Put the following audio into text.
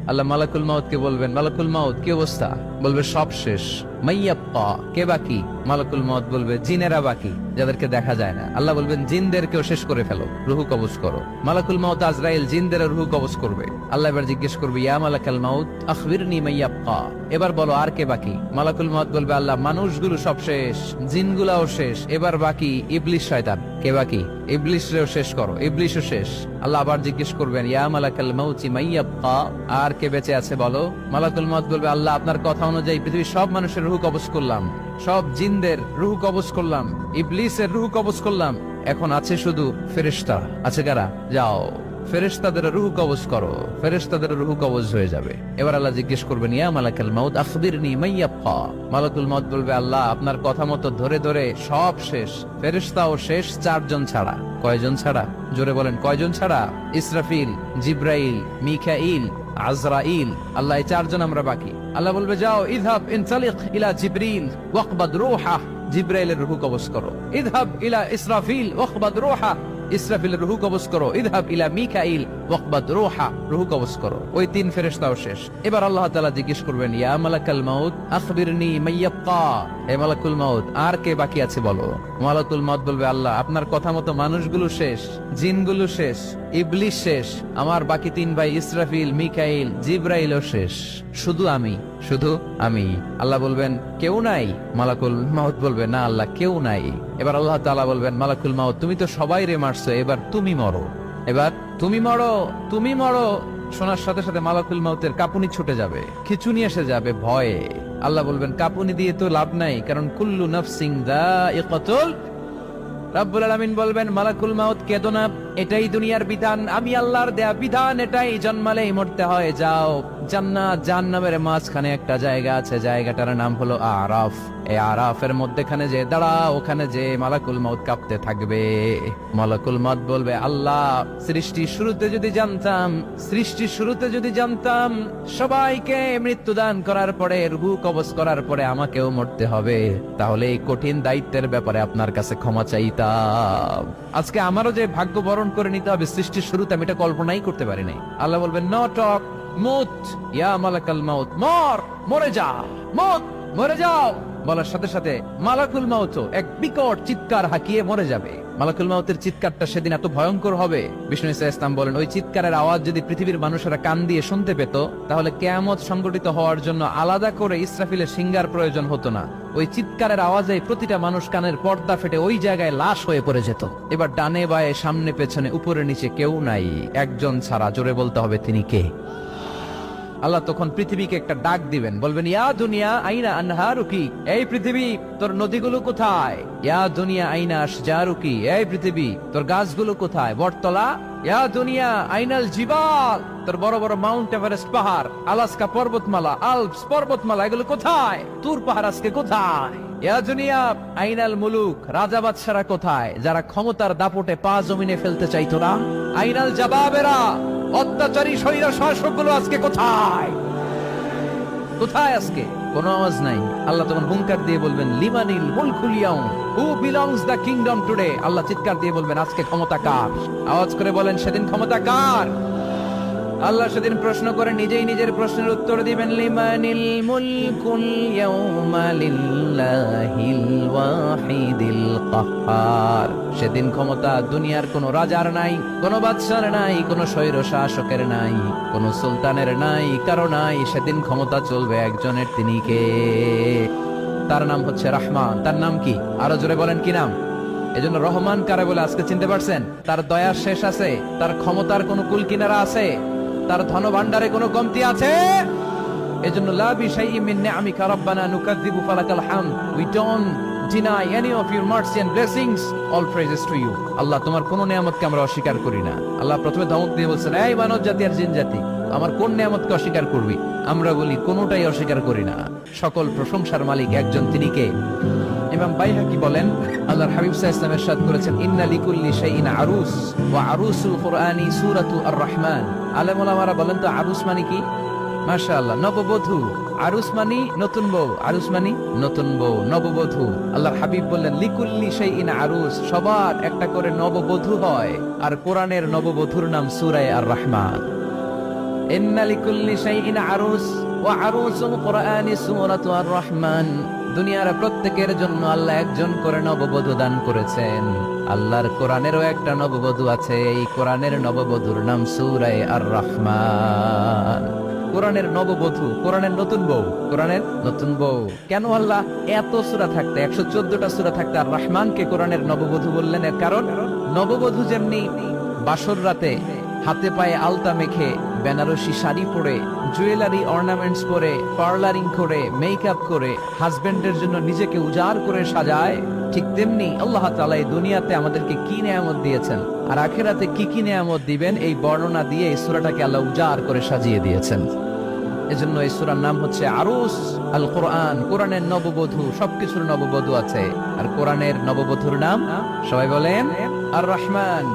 আল্লাহ মালাকুল মাউত কে বলবেন, মালাকুল মাউত কি অবস্থা? বলবে সব শেষ। মাইয়াব্বা, কে বাকি? মালাকুল মাউত বলবে জিনেরা বাকি, যাদেরকে দেখা যায় না। আল্লাহ বলবেন জিনদেরকেও শেষ করে ফেলো, রুহু কবজ করো। মালাকুল মাউত আজরাইল জিনদের রুহু কবজ করবে। আল্লাহ এবার জিজ্ঞেস করবে, ইয়া মালাকাল মাউত আখবিরনি মাইয়াব্বা, এবার বলো আর কে বাকি? মালাকুল মাউত বলবে, আল্লাহ মানুষগুলো সব শেষ, জিনগুলাও শেষ, এবার বাকি ইবলিস শয়তান। কে বাকি? ইবলিসরেও শেষ করো, ইবলিসও শেষ। আল্লাহ আবার জিজ্ঞেস করবেন, ইয়া মালাকাল মাউতি মাইয়াব্বা, আর কে বেঁচে আছে বলো? মালাকুল মাউত বলবে, আল্লাহ আপনার কথা অনুযায়ী পৃথিবীর সব মানুষের রুহু কবজ করলাম, সব জিনদের রুহু কবজ করলাম, ইবলিসের রুহু কবজ করলাম, এখন আছে শুধু ফেরেশতা। আছে কারা? যাও ফেরেশতাদের রুহু কবজ করো। ফেরেশতাদের রুহু কবজ হয়ে যাবে। এবার আল্লাহ জিজ্ঞেস করবেন, ইয়া মালাকাল মাউত আখবিরনি মাইয়াব্বা। মালাকুল মাউত বলবে, আল্লাহ আপনার কথা মতো ধরে ধরে সব শেষ, ফেরেশতাও শেষ, 4 জন ছাড়া। কয়জন ছাড়া? জোরে বলেন, কয়জন ছাড়া? ইসরাফিল, জিব্রাইল, মিকাইল, আজরাইল। আল্লাহ এই 4 জন আমরা বাকি। আল্লাহ বলবে, যাও ইযহাব ইনতালিক ইলা জিবরিল ওয়াকবাদ রূহা, জিব্রাইলের রুহু কবজ করো। ইযহাব ইলা ইসরাফিল ওয়াকবাদ রূহা, ইসরাফিলের রুহু কবজ করো। ইযহাব ইলা মিকাইল ওয়াকবাদ রূহা, রুহু কবজ করো। ওই 3 ফেরেশতাও শেষ। এবার আল্লাহ তাআলা জিজ্ঞেস করবেন, ইয়া মালাকাল মাউত আখবিরনি মাইয়াব্বা, হে মালাকুল মাউত আর কে বাকি আছে বলো? মালাকুল মাউত বলবে, আল্লাহ আপনার কথা মতো মানুষগুলো শেষ, জিনগুলো শেষ, ইবলিস শেষ, আমার বাকি 3 ভাই ইসরাফিল, মিকাইল, জিব্রাইলও শেষ, শুধু আমি, শুধু আমি। আল্লাহ বলবেন, কেউ নাই? মালাকুল মাউত বলবে, না আল্লাহ কেউ নাই। এবার আল্লাহ তাআলা বলবেন, মালাকুল মাউত তুমি তো সবাই রে মারছো, এবার তুমি মরো, এবার তুমি মরো, তুমি মরো। শোনার সাথে সাথে মালাকুল মাউতের কাঁপুনি ছুটে যাবে, খিচুনি এসে যাবে ভয়ে। আল্লাহ বলবেন, কাঁপুনি দিয়ে তো লাভ নাই, কারণ কুল্লু নাফসিন যায়িকাতুল। রব্বুল আলামিন বলবেন, মালাকুল মাউত কেঁদো না, এটাই দুনিয়ার বিধান, আমি আল্লাহর দেয়া বিধান, এটাই জন্মালেই মরতে হয়। যাও, জান্নাত জাহান্নামের মাঝখানে একটা জায়গা আছে, জায়গাটার নাম হলো আরাফ। এই আরাফের মধ্যখানে যে দাঁড়াও, ওখানে যে মালাকুল মাউত কাঁপতে থাকবে। মালাকুল মাউত বলবে, আল্লাহ সৃষ্টির শুরুতে যদি জানতাম, সৃষ্টির শুরুতে যদি জানতাম সবাইকে মৃত্যুদান করার পরে, রুহু কবজ করার পরে আমাকেও মরতে হবে, তাহলে এই কঠিন দায়িত্বের ব্যাপারে আপনার কাছে ক্ষমা চাইতাম। আজকে আমারও যে ভাগ্য বরণ করে নিতে হবে সৃষ্টির শুরুতে, আমি এটা কল্পনাই করতে পারি নাই। আল্লাহ বলবেন, নো টক, মুত ইয়া মালাকাল মাউত, মর, মরে যা, মুত, মরে যাও। বলার সাথে সাথে মালাকুল মাউত এক বিকট চিৎকার হাঁকিয়ে মরে যাবে। মালাকুল মাউতের চিৎকারটা সেদিন এত ভয়ঙ্কর হবে, বিষ্ণু ঈসা ইসলাম বলেন, ওই চিৎকারের আওয়াজ যদি পৃথিবীর মানুষেরা কান দিয়ে শুনতে পেত, তাহলে কিয়ামত সংগঠিত হওয়ার জন্য আলাদা করে ইসরাফিলের সিঙ্গার প্রয়োজন হতো না। ওই চিৎকারের আওয়াজে প্রতিটা মানুষ কানের পর্দা ফেটে ওই জায়গায় লাশ হয়ে পড়ে যেত। এবার ডানে বায়ে সামনে পেছনে উপরে নিচে কেউ নাই, একজন ছাড়া। জোরে বলতে হবে, তিনি কে? আল্লাহ তখন পৃথিবীকে একটা ডাক দিবেন, বলবেন, ইয়া দুনিয়া আইনা আনহারুকি, এই পৃথিবী তোর নদীগুলো কোথায়? ইয়া দুনিয়া আইনা আশজারুকি, এই পৃথিবী তোর গাছগুলো কোথায়? বটতলা। ইয়া দুনিয়া আইনাল জিবাল, তোর বড় বড় মাউন্ট এভারেস্ট পাহাড়, আলাস্কা পর্বতমালা, আলপস পর্বতমালা, এগুলো কোথায়? তুর পাহাড় আজকে কোথায়? ইয়া দুনিয়া আইনাল মুলুক, রাজা বাদশারা কোথায়, যারা ক্ষমতার দাপটে পা জমিনে ফেলতে চাইতো না? আইনাল জাবাবেরা, অত্যাচারী স্বৈর শাসকগুলো আজকে কোথায়? কোথায় আজকে? কোনো আওয়াজ নাই। আল্লাহ তখন হুঙ্কার দিয়ে বলবেন, লিমানিল মুলকুল ইয়াউম, who belongs the kingdom today. Allah চিৎকার দিয়ে বলবেন, আজকে ক্ষমতা কার? আওয়াজ করে বলেন, সেদিন ক্ষমতা কার? আল্লাহ সেদিন প্রশ্ন করে নিজেই নিজের প্রশ্নের উত্তর দিবেন, লিমানিল মুলকুল ইয়াউমা লিল্লাহিল ওয়াহিদিল কাহ্হার। সেদিন ক্ষমতা দুনিয়ার কোন রাজার নাই, কোন বাদশার নাই, কোন স্বৈর শাসকের নাই, কোন সুলতানের নাই, কারো নাই। সেদিন ক্ষমতা চলবে একজনের, তিনি কে? তার নাম হচ্ছে রহমান। তার নাম কি? আরো জোরে বলেন, কি নাম? এজন্য রহমান কারে বলে আজকে চিনতে পারছেন? তার দয়ার শেষ আছে? তার ক্ষমতার কোন কুল কিনারা আছে? তার ধন ভান্ডারে কোনো কমতি আছে? এজন্য লা বিশাইইন মিন নিআমিকা রাব্বানা নুকাযযিবু ফালাকাল হামদ, we don't deny any of your mercy and blessings, all praises to you। আল্লাহ তোমার কোন নিয়ামতকে আমরা অস্বীকার করি না। আল্লাহ প্রথমে ধমক দিয়ে বলছেন, এই মানব জাতি আর জিন জাতি, আমার কোন নিয়ামতকে অস্বীকার করবি? আমরা বলি কোনটাই অস্বীকার করি না। সকল প্রশংসার মালিক একজন, তিনি কে? ইমাম বাইহাকি বলেন, আল্লাহর হাবিব সাল্লাল্লাহু আলাইহি ওয়াসাল্লাম ইরশাদ করেছেন, ইন্না লিকুল্লি শাইইন আরুস ওয়া আরুসুল কুরআনি সূরাতু আর-রাহমান। আলেম ওলামারা বলেন তো আরুস মানে কি? মাশাআল্লাহ, নববধূ। আরুস মানি নতুন বউ, আরুস মানি নতুন বউ, নববধূ। আল্লাহর হাবিব বললেন, লিকুল্লি শাইইন আরুস, সবার একটা করে নববধূ হয়। আর কোরআনের নববধূর নাম সূরা আর-রাহমান। ইন্না লিকুল্লি শাইইন আরুস ওয়া আরুসুল কুরআনি সূরাতু আর রহমান। দুনিয়ার প্রত্যেকের জন্য আল্লাহ একজন করে নববধূ দান করেছেন। আল্লাহর কোরআনেরও একটা নববধূ আছে, এই কোরআনের নববধূর নাম সূরা আর রহমান। কোরআনের নববধূ, কোরআনের নতুন বউ, কোরআনের নতুন বউ। কেন আল্লাহ এত সূরা থাকতে 114টা সূরা থাকতে আর রহমানকে কোরআনের নববধূ বললেন? এর কারণ নববধূ যেমনি বাসর রাতে হাতে পায়ে আলতা মেখে, বেনারসি শাড়ি পরে, জুয়েলারি অর্নামেন্টস পরে, পার্লারিং করে, মেকআপ করে হাজবেন্ডের জন্য নিজেকে উজাড় করে সাজায়, ঠিক তেমনি আল্লাহ তাআলা এই দুনিয়াতে আমাদেরকে কি নেয়ামত দিয়েছেন আর আখিরাতে কি কি নেয়ামত দিবেন, এই বর্ণনা দিয়ে এই সূরাটাকে আল্লাহ উজাড় করে সাজিয়ে দিয়েছেন। এজন্য এই সূরার নাম হচ্ছে আরুস আল কোরআন। কোরআনের নববধূ, সবকিছুর নববধূ আছে। আর কোরআনের নববধূর নাম সবাই বলেন আর রহমান।